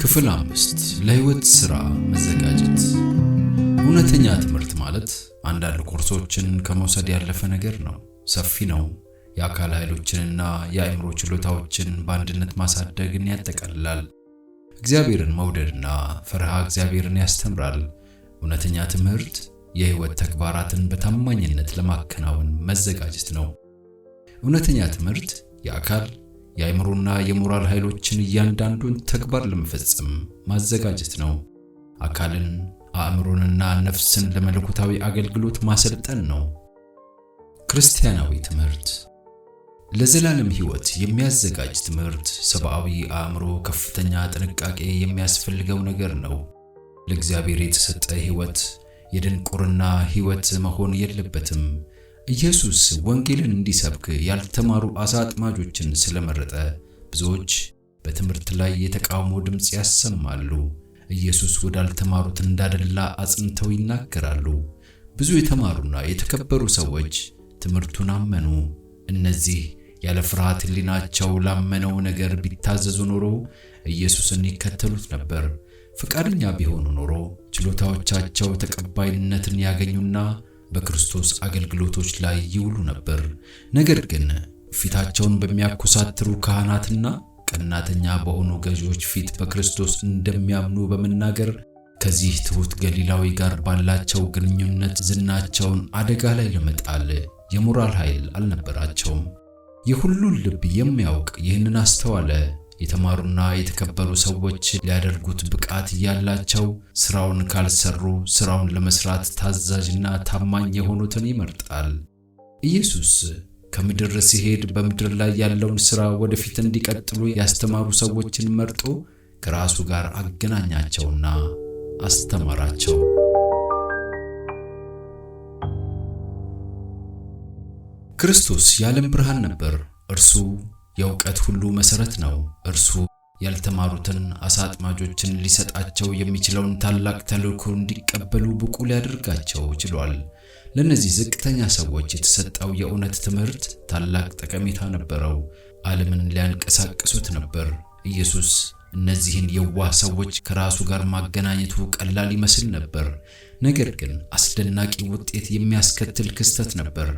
ክፍል 5 ለህይወት ሥራ መዘጋጀት። እውነተኛ ትምህርት ማለት አንዳንድ ኮርሶችን ከመውሰድ ያለፈ ነገር ነው። ሰፊ ነው። የአካል ኃይሎችንና የአእምሮ ችሎታዎችን በአንድነት ማሳደግን ያጠቃልላል። እግዚአብሔርን መውደድና ፈርሃ እግዚአብሔርን ያስተምራል። እውነተኛ ትምህርት የህይወት ተግባራትን በታማኝነት ለማከናወን መዘጋጀት ነው። እውነተኛ ትምህርት የአካል የአእምሮና የሞራል ኃይሎችን እያንዳንዱን ተግባር ለመፈጸም ማዘጋጀት ነው። አካልን፣ አእምሮንና ነፍስን ለመለኮታዊ አገልግሎት ማሰልጠን ነው። ክርስቲያናዊ ትምህርት ለዘላለም ህይወት የሚያዘጋጅ ትምህርት ሰብአዊ አእምሮ ከፍተኛ ጥንቃቄ የሚያስፈልገው ነገር ነው። ለእግዚአብሔር የተሰጠ ህይወት የድንቁርና ህይወት መሆን የለበትም። ኢየሱስ ወንጌልን እንዲሰብክ ያልተማሩ አሳ አጥማጆችን ስለመረጠ ብዙዎች በትምህርት ላይ የተቃውሞ ድምጽ ያሰማሉ። ኢየሱስ ወዳልተማሩት እንዳደላ አጽንተው ይናገራሉ። ብዙ የተማሩና የተከበሩ ሰዎች ትምህርቱን አመኑ። እነዚህ ያለ ፍርሃት ሕሊናቸው ላመነው ነገር ቢታዘዙ ኖሮ ኢየሱስን ይከተሉት ነበር። ፈቃደኛ ቢሆኑ ኖሮ ችሎታዎቻቸው ተቀባይነትን ያገኙና በክርስቶስ አገልግሎቶች ላይ ይውሉ ነበር። ነገር ግን ፊታቸውን በሚያኮሳትሩ ካህናትና ቀናተኛ በሆኑ ገዢዎች ፊት በክርስቶስ እንደሚያምኑ በመናገር ከዚህ ትሑት ገሊላዊ ጋር ባላቸው ግንኙነት ዝናቸውን አደጋ ላይ ለመጣል የሞራል ኃይል አልነበራቸውም። የሁሉን ልብ የሚያውቅ ይህንን አስተዋለ። የተማሩና የተከበሩ ሰዎች ሊያደርጉት ብቃት ያላቸው ስራውን ካልሰሩ ስራውን ለመስራት ታዛዥና ታማኝ የሆኑትን ይመርጣል። ኢየሱስ ከምድር ሲሄድ በምድር ላይ ያለውን ስራ ወደፊት እንዲቀጥሉ ያስተማሩ ሰዎችን መርጦ ከራሱ ጋር አገናኛቸውና አስተማራቸው። ክርስቶስ የዓለም ብርሃን ነበር። እርሱ የእውቀት ሁሉ መሰረት ነው። እርሱ ያልተማሩትን አሳ አጥማጆችን ሊሰጣቸው የሚችለውን ታላቅ ተልእኮ እንዲቀበሉ ብቁ ሊያደርጋቸው ችሏል። ለእነዚህ ዝቅተኛ ሰዎች የተሰጠው የእውነት ትምህርት ታላቅ ጠቀሜታ ነበረው። ዓለምን ሊያንቀሳቅሱት ነበር። ኢየሱስ እነዚህን የዋህ ሰዎች ከራሱ ጋር ማገናኘቱ ቀላል ይመስል ነበር። ነገር ግን አስደናቂ ውጤት የሚያስከትል ክስተት ነበር።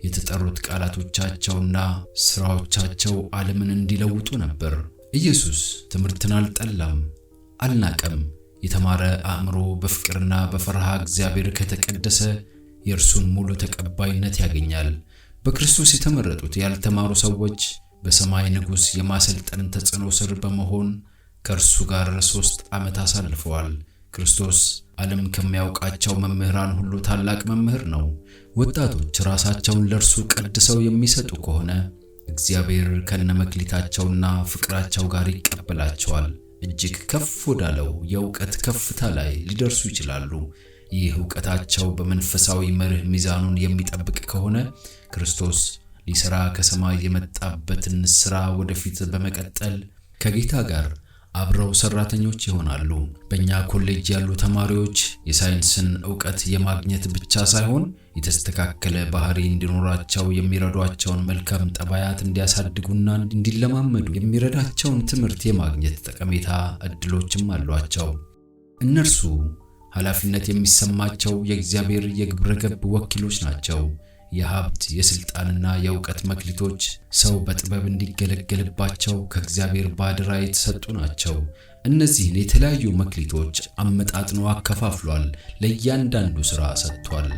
የተጠሩት ቃላቶቻቸውና ስራዎቻቸው ዓለምን እንዲለውጡ ነበር። ኢየሱስ ትምህርትን አልጠላም፣ አልናቀም። የተማረ አእምሮ በፍቅርና በፈርሃ እግዚአብሔር ከተቀደሰ የእርሱን ሙሉ ተቀባይነት ያገኛል። በክርስቶስ የተመረጡት ያልተማሩ ሰዎች በሰማይ ንጉሥ የማሰልጠን ተጽዕኖ ስር በመሆን ከእርሱ ጋር 3 ዓመት አሳልፈዋል። ክርስቶስ ዓለም ከሚያውቃቸው መምህራን ሁሉ ታላቅ መምህር ነው። ወጣቶች ራሳቸውን ለእርሱ ቀድሰው የሚሰጡ ከሆነ እግዚአብሔር ከነመክሊታቸውና ፍቅራቸው ጋር ይቀበላቸዋል። እጅግ ከፍ ወዳለው የእውቀት ከፍታ ላይ ሊደርሱ ይችላሉ። ይህ እውቀታቸው በመንፈሳዊ መርህ ሚዛኑን የሚጠብቅ ከሆነ ክርስቶስ ሊሰራ ከሰማይ የመጣበትን ሥራ ወደፊት በመቀጠል ከጌታ ጋር አብረው ሰራተኞች ይሆናሉ። በእኛ ኮሌጅ ያሉ ተማሪዎች የሳይንስን ዕውቀት የማግኘት ብቻ ሳይሆን የተስተካከለ ባህሪ እንዲኖራቸው የሚረዷቸውን መልካም ጠባያት እንዲያሳድጉና እንዲለማመዱ የሚረዳቸውን ትምህርት የማግኘት ጠቀሜታ ዕድሎችም አሏቸው። እነርሱ ኃላፊነት የሚሰማቸው የእግዚአብሔር የግብረገብ ወኪሎች ናቸው። የሀብት፣ የስልጣንና የእውቀት መክሊቶች ሰው በጥበብ እንዲገለገልባቸው ከእግዚአብሔር ባደራ የተሰጡ ናቸው። እነዚህን የተለያዩ መክሊቶች አመጣጥኖ አከፋፍሏል፣ ለእያንዳንዱ ሥራ ሰጥቷል።